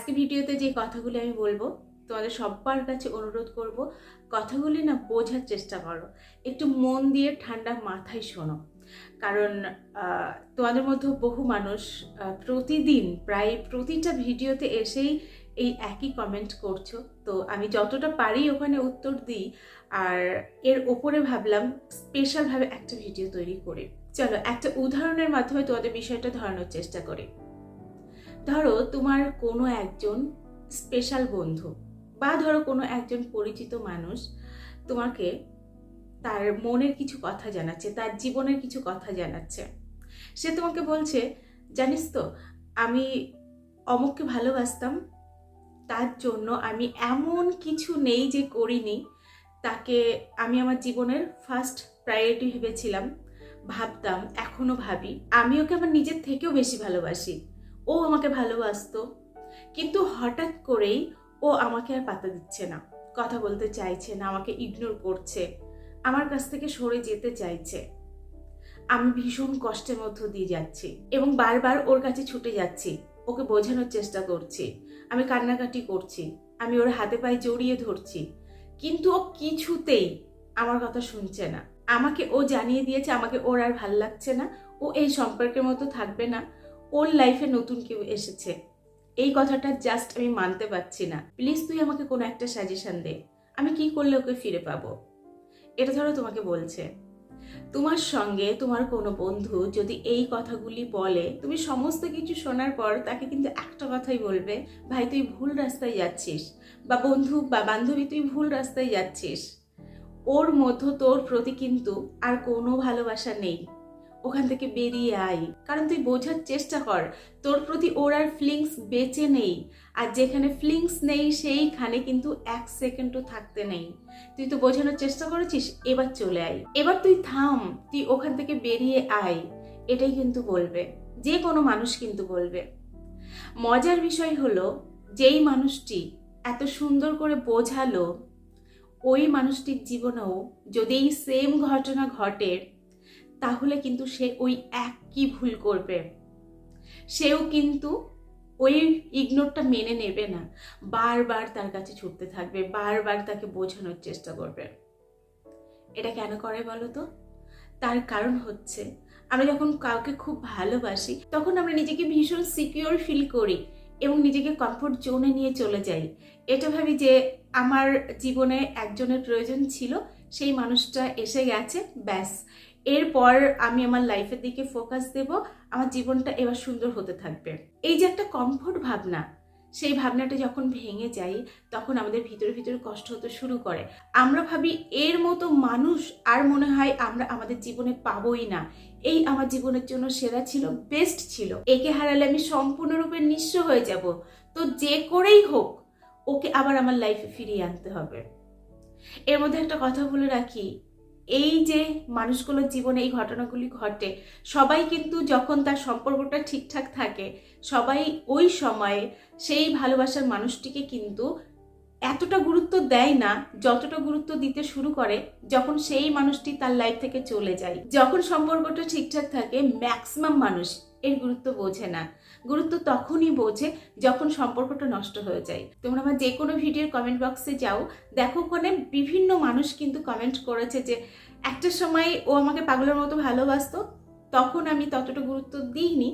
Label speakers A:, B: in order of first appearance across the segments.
A: আজকে ভিডিওতে যে কথাগুলি আমি বলবো তোমাদের সবার কাছে অনুরোধ করব, কথাগুলি না বোঝার চেষ্টা করো, একটু মন দিয়ে ঠান্ডা মাথায় শোনো। কারণ তোমাদের মধ্যে বহু মানুষ প্রতিদিন প্রায় প্রতিটা ভিডিওতে এসেই এই একই কমেন্ট করছো। তো আমি যতটা পারি ওখানে উত্তর দিই, আর এর ওপরে ভাবলাম স্পেশালভাবে একটা ভিডিও তৈরি করি। চলো একটা উদাহরণের মাধ্যমে তোমাদের বিষয়টা ধরানোর চেষ্টা করি। ধরো তোমার কোনো একজন স্পেশাল বন্ধু বা ধরো কোনো একজন পরিচিত মানুষ তোমাকে তার মনের কিছু কথা জানাচ্ছে, তার জীবনের কিছু কথা জানাচ্ছে। সে তোমাকে বলছে, জানিস তো আমি অমুককে ভালোবাসতাম, তার জন্য আমি এমন কিছু নেই যে করিনি, তাকে আমি আমার জীবনের ফার্স্ট প্রায়োরিটি ভেবেছিলাম, ভাবতাম, এখনো ভাবি, আমি ওকে আমার নিজের থেকেও বেশি ভালোবাসি। ও আমাকে ভালোবাসতো, কিন্তু হঠাৎ করেই ও আমাকে আর পাত্তা দিচ্ছে না, কথা বলতে চাইছে না, আমাকে ইগনোর করছে, আমার কাছ থেকে সরে যেতে চাইছে। আমি ভীষণ কষ্টের মধ্য দিয়ে যাচ্ছি এবং বারবার ওর কাছে ছুটে যাচ্ছি, ওকে বোঝানোর চেষ্টা করছি, আমি কান্নাকাটি করছি, আমি ওর হাতে পায়ে জড়িয়ে ধরছি, কিন্তু ও কিছুতেই আমার কথা শুনছে না। আমাকে ও জানিয়ে দিয়েছে আমাকে ওর আর ভাল লাগছে না, ও এই সম্পর্কের মতো থাকবে না, ওর লাইফে নতুন কেউ এসেছে। এই কথাটা জাস্ট আমি মানতে পারছি না, প্লিজ তুই আমাকে কোনো একটা সাজেশন দে, আমি কি করলে ওকে ফিরে পাবো। এটা ধরো তোমাকে বলছে। তোমার সঙ্গে তোমার কোনো বন্ধু যদি এই কথাগুলি বলে, তুমি সমস্ত কিছু শোনার পর তাকে কিন্তু একটা কথাই বলবে, ভাই তুই ভুল রাস্তায় যাচ্ছিস, বা বন্ধু বা বান্ধবী তুই ভুল রাস্তায় যাচ্ছিস। ওর মধ্যে তোর প্রতি কিন্তু আর কোনো ভালোবাসা নেই, ওখান থেকে বেরিয়ে আয়। কারণ তুই বোঝার চেষ্টা কর, তোর প্রতি ওর আর ফিলিংস বেঁচে নেই, আর যেখানে ফিলিংস নেই সেইখানে কিন্তু এক সেকেন্ডও থাকতে নেই। তুই তো বোঝানোর চেষ্টা করেছিস, এবার চলে আয়, এবার তুই থাম, তুই ওখান থেকে বেরিয়ে আয়। এটাই কিন্তু বলবে, যে কোনো মানুষ কিন্তু বলবে। মজার বিষয় হলো, যেই মানুষটি এত সুন্দর করে বোঝালো, ওই মানুষটির জীবনেও যদি এই সেম ঘটনা ঘটে, তাহলে কিন্তু সে ওই একই ভুল করবে। সেও কিন্তু ওই ইগনোরটা মেনে নেবে না, বারবার তার কাছে ছুটতে থাকবে, বারবার তাকে বোঝানোর চেষ্টা করবে। এটা কেন করে বলো তো? তার কারণ হচ্ছে, আমরা যখন কাউকে খুব ভালোবাসি তখন আমরা নিজেকে ভীষণ সিকিউর ফিল করি এবং নিজেকে কমফোর্ট জোনে নিয়ে চলে যাই। এটা ভাবি যে আমার জীবনে একজনের প্রয়োজন ছিল, সেই মানুষটা এসে গেছে, ব্যাস এরপর আমি আমার লাইফের দিকে ফোকাস দেব, আমার জীবনটা এবার সুন্দর হতে থাকবে। এই যে একটা কমফোর্ট ভাবনা, সেই ভাবনাটা যখন ভেঙে যায় তখন আমাদের ভিতরে ভিতরে কষ্ট হতে শুরু করে। আমরা ভাবি এর মতো মানুষ আর মনে হয় আমরা আমাদের জীবনে পাবোই না, এই আমার জীবনের জন্য সেরা ছিল, বেস্ট ছিল, একে হারালে আমি সম্পূর্ণরূপে নিঃস্ব হয়ে যাব, তো যে করেই হোক ওকে আবার আমার লাইফে ফিরিয়ে আনতে হবে। এর মধ্যে একটা কথা বলে রাখি, এই যে মানুষগুলোর জীবনে এই ঘটনাগুলি ঘটে, সবাই কিন্তু যখন তার সম্পর্কটা ঠিকঠাক থাকে, সবাই ওই সময়ে সেই ভালোবাসার মানুষটিকে কিন্তু এতটা গুরুত্ব দেয় না যতটা গুরুত্ব দিতে শুরু করে যখন সেই মানুষটি তার লাইফ থেকে চলে যায়। যখন সম্পর্কটা ঠিকঠাক থাকে ম্যাক্সিমাম মানুষ এর গুরুত্ব বোঝে না, গুরুত্ব তখনই বোঝে যখন সম্পর্কটা নষ্ট হয়ে যায়। তোমরা আমার যে কোনো ভিডিওর কমেন্ট বক্সে যাও, দেখো ওখানে বিভিন্ন মানুষ কিন্তু কমেন্ট করেছে যে একটা সময় ও আমাকে পাগলের মতো ভালোবাসতো, তখন আমি ততটা গুরুত্ব দিইনি,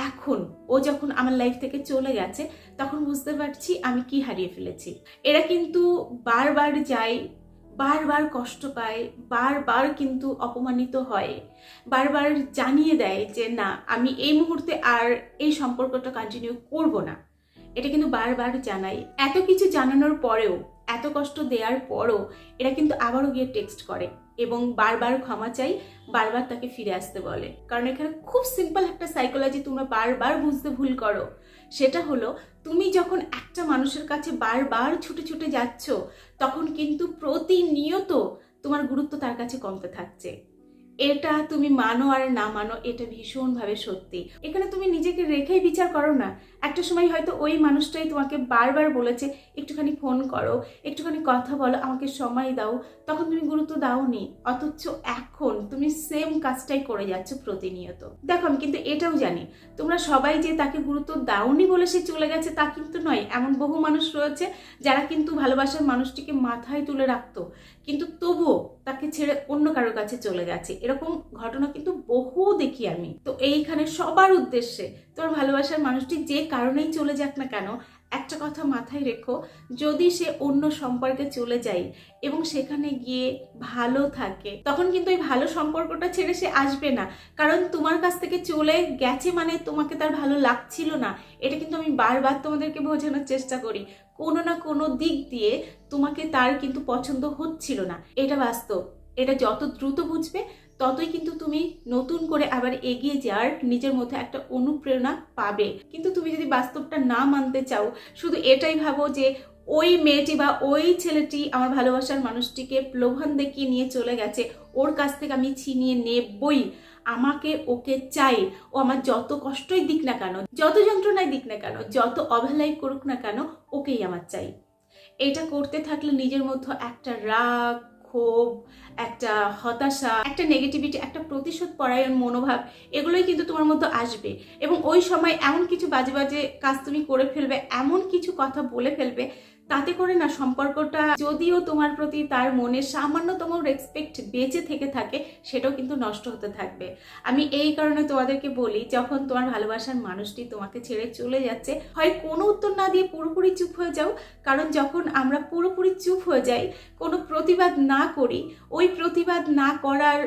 A: এখন ও যখন আমার লাইফ থেকে চলে গেছে তখন বুঝতে পারছি আমি কি হারিয়ে ফেলেছি। এরা কিন্তু বারবার যায়, বারবার কষ্ট পায়, বারবার কিন্তু অপমানিত হয়, বারবার জানিয়ে দেয় যে না আমি এই মুহূর্তে আর এই সম্পর্কটা কন্টিনিউ করব না। এটা কিন্তু বারবার জানাই। এত কিছু জানানোর পরেও, এত কষ্ট দেওয়ার পরও এরা কিন্তু আবারও গিয়ে টেক্সট করে এবং বারবার ক্ষমা চাই, বারবার তাকে ফিরে আসতে বলে। কারণ এখানে খুব সিম্পল একটা সাইকোলজি তোমরা বারবার বুঝতে ভুল করো। সেটা হলো, তুমি যখন একটা মানুষের কাছে বারবার ছুটে ছুটে যাচ্ছ তখন কিন্তু প্রতিনিয়ত তোমার গুরুত্ব তার কাছে কমতে থাকছে। এটা তুমি মানো আর না মানো, এটা ভীষণভাবে সত্যি। এখানে তুমি নিজেকে রেখেই বিচার করো না। একটা সময় হয়তো ওই মানুষটাই তোমাকে বারবার বলেছে একটুখানি ফোন করো, একটুখানি কথা বলো, আমাকে সময় দাও, তখন তুমি গুরুত্ব দাওনি। অথচ এখন তুমি সেম কাজটাই করে যাচ্ছ প্রতিনিয়ত। দেখো আমি কিন্তু এটাও জানি তোমরা সবাই যে তাকে গুরুত্ব দাওনি বলে সে চলে গেছে তা কিন্তু নয়। এমন বহু মানুষ রয়েছে যারা কিন্তু ভালোবাসার মানুষটিকে মাথায় তুলে রাখতো, কিন্তু তবুও তাকে ছেড়ে অন্য কারোর কাছে চলে গেছে। এরকম ঘটনা কিন্তু বহু দেখি আমি। তো এইখানে সবার উদ্দেশ্যে তোমার ভালোবাসার মানুষটি যে কারণেই চলে যাক না কেন, একটা কথা মাথায় রেখো, যদি সে অন্য সম্পর্কে চলে যায় এবং সেখানে গিয়ে ভালো থাকে, তখন কিন্তু ওই ভালো সম্পর্কটা ছেড়ে সে আসবে না। কারণ তোমার কাছ থেকে চলে গেছে মানে তোমাকে তার ভালো লাগছিল না। এটা কিন্তু আমি বারবার তোমাদেরকে বোঝানোর চেষ্টা করি, কোনো না কোনো দিক দিয়ে তোমাকে তার কিন্তু পছন্দ হচ্ছিল না। এটা বাস্তব। এটা যত দ্রুত বুঝবে ততই কিন্তু তুমি নতুন করে আবার এগিয়ে যাওয়ার নিজের মধ্যে একটা অনুপ্রেরণা পাবে। কিন্তু তুমি যদি বাস্তবটা না মানতে চাও, শুধু এটাই ভাবো যে ওই মেয়েটি বা ওই ছেলেটি আমার ভালোবাসার মানুষটিকে প্রলোভন দেখিয়ে নিয়ে চলে গেছে, ওর কাছ থেকে আমি ছিনিয়ে নেবই, আমাকে ওকে চাই, ও আমার যত কষ্টই দিক না কেন, যত যন্ত্রণায় দিক না কেন, যত অবহেলাই করুক না কেন, ওকেই আমার চাই। এটা করতে থাকলে নিজের মধ্যে একটা রাগ, ক্ষোভ, একটা হতাশা, একটা নেগেটিভিটি, একটা প্রতিশোধ পরায়ণ মনোভাব, এগুলোই কিন্তু তোমার মধ্যে আসবে। এবং ওই সময় এমন কিছু বাজে বাজে কাজ তুমি করে ফেলবে, এমন কিছু কথা বলে ফেলবে, তাতে করে না সম্পর্কটা যদিও তোমার প্রতি তার মনে সামান্যতম রেসপেক্ট বেঁচে থেকে থাকে, সেটাও কিন্তু নষ্ট হতে থাকবে। আমি এই কারণে তোমাদেরকে বলি, যখন তোমার ভালোবাসার মানুষটি তোমাকে ছেড়ে চলে যাচ্ছে, হয় কোনো উত্তর না দিয়ে পুরোপুরি চুপ হয়ে যাও। কারণ যখন আমরা পুরোপুরি চুপ হয়ে যাই, কোনো প্রতিবাদ না করি, ওই প্রতিবাদ না করার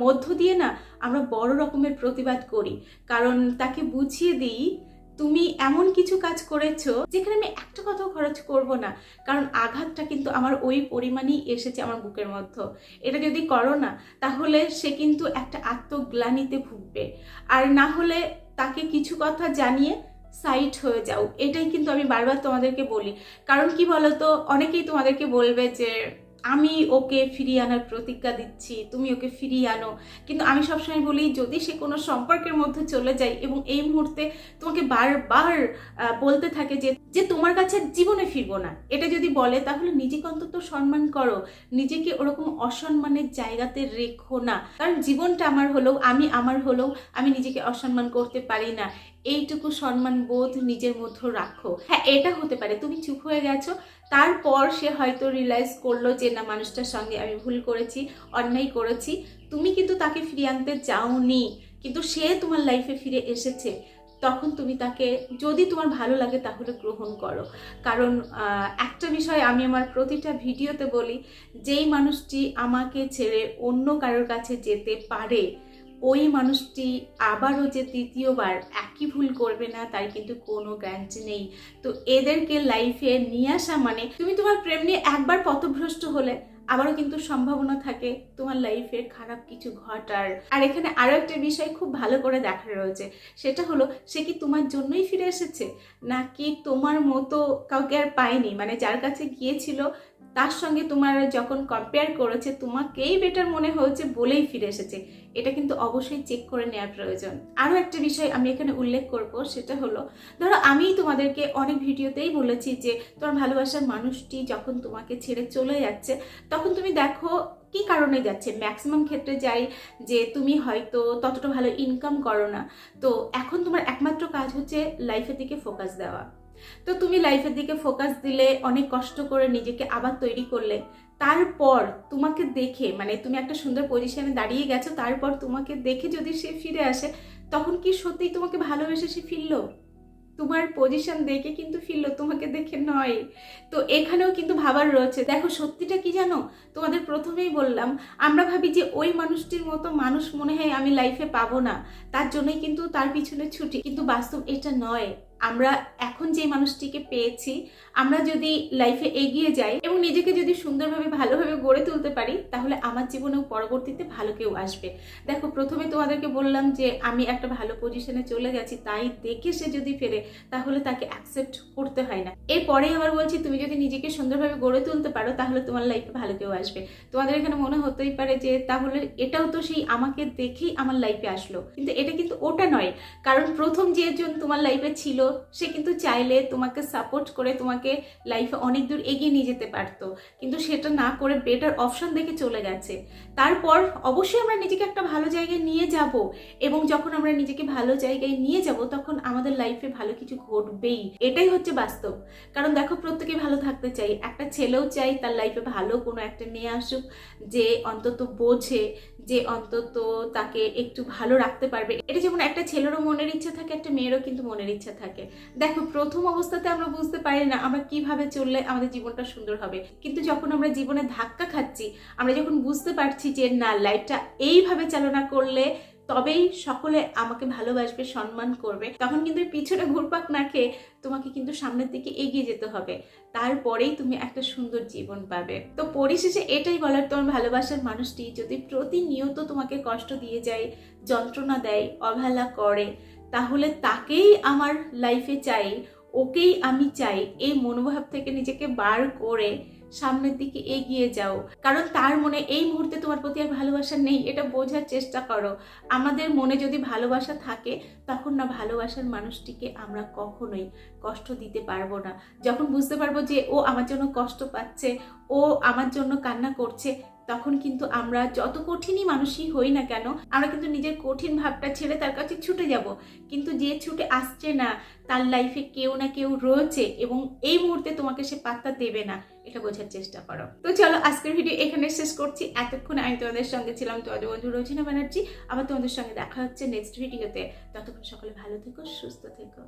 A: মধ্য দিয়ে না আমরা বড় রকমের প্রতিবাদ করি। কারণ তাকে বুঝিয়ে দিই তুমি এমন কিছু কাজ করেছো যেখানে আমি একটা কথাও খরচ করব না, কারণ আঘাতটা কিন্তু আমার ওই পরিমাণেই এসেছে আমার বুকের মধ্যে। এটা যদি করো না, তাহলে সে কিন্তু একটা আত্মগ্লানিতে ভুগবে। আর না হলে তাকে কিছু কথা জানিয়ে সাইড হয়ে যাও। এটাই কিন্তু আমি বারবার তোমাদেরকে বলি। কারণ কি বলতো, অনেকেই তোমাদেরকে বলবে যে আমি ওকে ফিরিয়ে আনার প্রতিজ্ঞা দিচ্ছি, তুমি ওকে ফিরিয়ে আনো। কিন্তু আমি সবসময় বলি, যদি সে কোনো সম্পর্কের মধ্যে চলে যায় এবং এই মুহূর্তে তোমাকে বারবার বলতে থাকে যে যে তোমার কাছে জীবনে ফিরবো না, এটা যদি বলে, তাহলে নিজেকে অন্তত সম্মান করো, নিজেকে ওরকম অসম্মানের জায়গাতে রেখো না। কারণ জীবনটা আমার হলেও, আমি আমার হলেও আমি নিজেকে অসম্মান করতে পারি না। এইটুকু সম্মান বোধ নিজের মধ্যে রাখো। হ্যাঁ, এটা হতে পারে তুমি চুপ হয়ে গেছো, তারপর সে হয়তো রিয়েলাইজ করলো যে না, মানুষটার সঙ্গে আমি ভুল করেছি, অন্যায় করেছি। তুমি কিন্তু তাকে ফিরিয়ে আনতে যাওনি, কিন্তু সে তোমার লাইফে ফিরে এসেছে। তখন তুমি তাকে, যদি তোমার ভালো লাগে তাহলে গ্রহণ করো। কারণ একটা বিষয় আমি আমার প্রতিটা ভিডিওতে বলি, যেই মানুষটি আমাকে ছেড়ে অন্য কারোর কাছে যেতে পারে, ওই মানুষটি আবারও যে তৃতীয়বার একই ভুল করবে না তার কিন্তু কোনো গ্যারান্টি নেই। তো এদেরকে লাইফে নিয়ে আসা মানে, তুমি তোমার প্রেম নিয়ে একবার পথভ্রষ্ট হলে আবারও কিন্তু সম্ভাবনা থাকে তোমার লাইফে খারাপ কিছু ঘটার। আর এখানে আরো একটা বিষয় খুব ভালো করে দেখা রয়েছে, সেটা হলো সে কি তোমার জন্যই ফিরে এসেছে, নাকি তোমার মতো কাউকে আর পায়নি, মানে যার কাছে গিয়েছিল তার সঙ্গে তোমার যখন কম্পেয়ার করেছে তোমাকেই বেটার মনে হয়েছে বলেই ফিরে এসেছে। এটা কিন্তু অবশ্যই চেক করে নেওয়ার প্রয়োজন। আরও একটা বিষয় আমি এখানে উল্লেখ করব, সেটা হলো, ধরো আমি তোমাদেরকে অনেক ভিডিওতেই বলেছি যে তোমার ভালোবাসার মানুষটি যখন তোমাকে ছেড়ে চলে যাচ্ছে, তখন তুমি দেখো কি কারণে যাচ্ছে। ম্যাক্সিমাম ক্ষেত্রে যাই যে তুমি হয়তো ততটা ভালো ইনকাম করো না, তো এখন তোমার একমাত্র কাজ হচ্ছে লাইফের দিকে ফোকাস দেওয়া। তো তুমি লাইফের দিকে ফোকাস দিলে, অনেক কষ্ট করে নিজেকে আবার তৈরি করলে, তারপর তোমাকে দেখে, মানে তুমি একটা সুন্দর পজিশনে দাঁড়িয়ে গেছো, তারপর তোমাকে দেখে যদি সে ফিরে আসে, তখন কি সত্যিই তোমাকে ভালোবেসে সে ফিরলো? তোমার পজিশন দেখে কিন্তু ফিরলো, তোমাকে দেখে নয়। তো এখানেও কিন্তু ভাবার রয়েছে। দেখো সত্যিটা কি জানো, তোমাদের প্রথমেই বললাম, আমরা ভাবি যে ওই মানুষটির মতো মানুষ মনে হয় আমি লাইফে পাবো না, তার জন্যই কিন্তু তার পিছনে ছুটি, কিন্তু বাস্তব এটা নয়। আমরা এখন যে মানুষটিকে পেয়েছি, আমরা যদি লাইফে এগিয়ে যাই এবং নিজেকে যদি সুন্দরভাবে ভালোভাবে গড়ে তুলতে পারি, তাহলে আমার জীবনেও পরবর্তীতে ভালো কেউ আসবে। দেখো, প্রথমে তোমাদেরকে বললাম যে আমি একটা ভালো পজিশনে চলে গেছি, তাই দেখে সে যদি ফেরে তাহলে তাকে অ্যাকসেপ্ট করতে হয় না। এরপরে আবার বলছি, তুমি যদি নিজেকে সুন্দরভাবে গড়ে তুলতে পারো তাহলে তোমার লাইফে ভালো কেউ আসবে। তোমাদের এখানে মনে হতেই পারে যে তাহলে এটাও তো সেই আমাকে দেখেই আমার লাইফে আসলো, কিন্তু এটা কিন্তু ওটা নয়। কারণ প্রথম যেজন তোমার লাইফে ছিল সে কিন্তু চাইলে তোমাকে সাপোর্ট করে তোমাকে লাইফে অনেক দূর এগিয়ে নিয়ে যেতে পারতো, কিন্তু সেটা না করে বেটার অপশন দেখে চলে গেছে। তারপর অবশ্যই আমরা নিজেকে একটা ভালো জায়গায় নিয়ে যাব, এবং যখন আমরা নিজেকে ভালো জায়গায় নিয়ে যাব তখন আমাদের লাইফে ভালো কিছু ঘটবেই, এটাই হচ্ছে বাস্তব। কারণ দেখো, প্রত্যেকেই ভালো থাকতে চাই, একটা ছেলেও চাই তার লাইফে ভালো কোনো একটা মেয়ে আসুক, যে অন্তত বোঝে, যে অন্তত তাকে একটু ভালো রাখতে পারবে। এটা যেমন একটা ছেলেরও মনের ইচ্ছা থাকে, একটা মেয়েরও কিন্তু মনের ইচ্ছা থাকে। দেখো, প্রথম অবস্থাতে আমরা বুঝতে পারি না আমরা কিভাবে চললে আমাদের জীবনটা সুন্দর হবে, কিন্তু যখন আমরা জীবনে ধাক্কা খাচ্ছি, আমরা যখন বুঝতে পারছি যে না, লাইফটা এইভাবে চালনা করলে তবেই সকলে আমাকে ভালোবাসবে, সম্মান করবে, তখন কিন্তু পিছনে ঘুরপাক না খেয়ে তোমাকে কিন্তু সামনের দিকে এগিয়ে যেতে হবে। তারপরেই তুমি একটা সুন্দর জীবন পাবে। তো পরিশেষে এটাই বলার, তোমার ভালোবাসার মানুষটি যদি প্রতিনিয়ত তোমাকে কষ্ট দিয়ে যায়, যন্ত্রণা দেয়, অবহেলা করে, তাহলে তাকেই আমার লাইফে চাই, ওকেই আমি চাই, এই মনোভাব থেকে নিজেকে বার করে সামনের দিকে এগিয়ে যাও। কারণ তার মনে এই মুহূর্তে তোমার প্রতি আর ভালোবাসা নেই, এটা বোঝার চেষ্টা করো। আমাদের মনে যদি ভালোবাসা থাকে, তখন না ভালোবাসার মানুষটিকে আমরা কখনোই কষ্ট দিতে পারবো না। যখন বুঝতে পারবো যে ও আমার জন্য কষ্ট পাচ্ছে, ও আমার জন্য কান্না করছে, তখন কিন্তু আমরা যত কঠিনই মানুষই হই না কেন, আমরা কিন্তু নিজের কঠিন ভাবটা ছেড়ে তার কাছে ছুটে যাব। কিন্তু যে ছুটে আসছে না, তার লাইফে কেউ না কেউ রয়েছে এবং এই মুহূর্তে তোমাকে সে পাত্তা দেবে না, এটা বোঝার চেষ্টা করো। তো চলো, আজকের ভিডিও এখানে শেষ করছি। এতক্ষণ আমি তোমাদের সঙ্গে ছিলাম, তোমাদের বন্ধু রোজিনা ব্যানার্জি। আবার তোমাদের সঙ্গে দেখা হচ্ছে নেক্সট ভিডিওতে। ততক্ষণ সকলে ভালো থেকো, সুস্থ থেকো।